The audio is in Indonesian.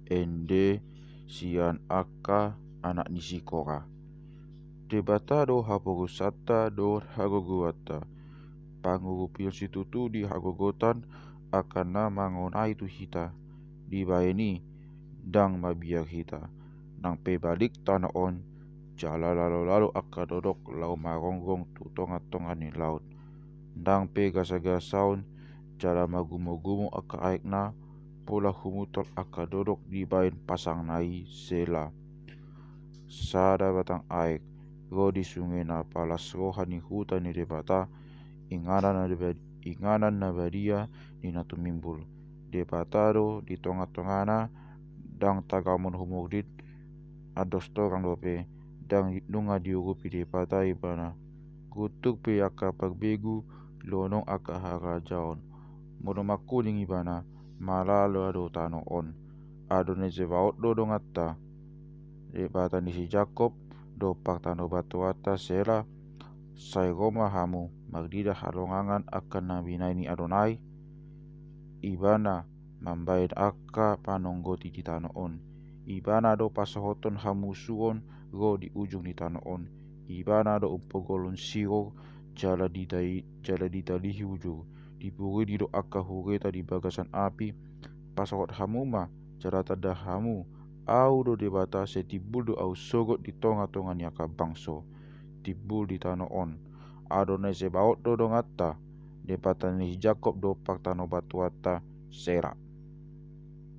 ende sian aka anak nisikora. Debata do hapogusata do hagoguata. Pangurupil situtu di hagogotan akana mangonai tu hita. Dibaeni dang mabiar hita. Nang pe balik tanah on jala lalu aka dodok lau maronggong tu tonga-tonga ni laut. Dang pe gasa-gasaun jala magumo-gumo aka aik na pola humutol aka dodok di bain pasang nai sela. Sada batang aik ro di sungai na palas rohani hutan ni debata inganan na badia ni na tumimbul. Debata do di tonga-tongana dang tagamon humurdit ados torang dope dang nunga diurupi debata ibana gutuk pe aka pagbegu lonong aka harajaon mono makuling ibana malalo ado tano on ado nezevaot do dongatta debata ni si Jakob do partano batu atas sela sai Roma hamu magdida halongangan akan nabinai ni Adonai ibana mambaid aka panonggoti di tanah on ibana do pasahoton hamu suon go di ujung di tanah on ibana do umpogolon siro jala ditalihi ujung diburi di do aka hureta di bagasan api pasahot hamu ma jala tada hamu au do debata setibul do au sogot di tonga-tonga ni aka bangso tibul di tanah on Adonai Sebaot do dongatta debata ni Jakob do partano batuata sera.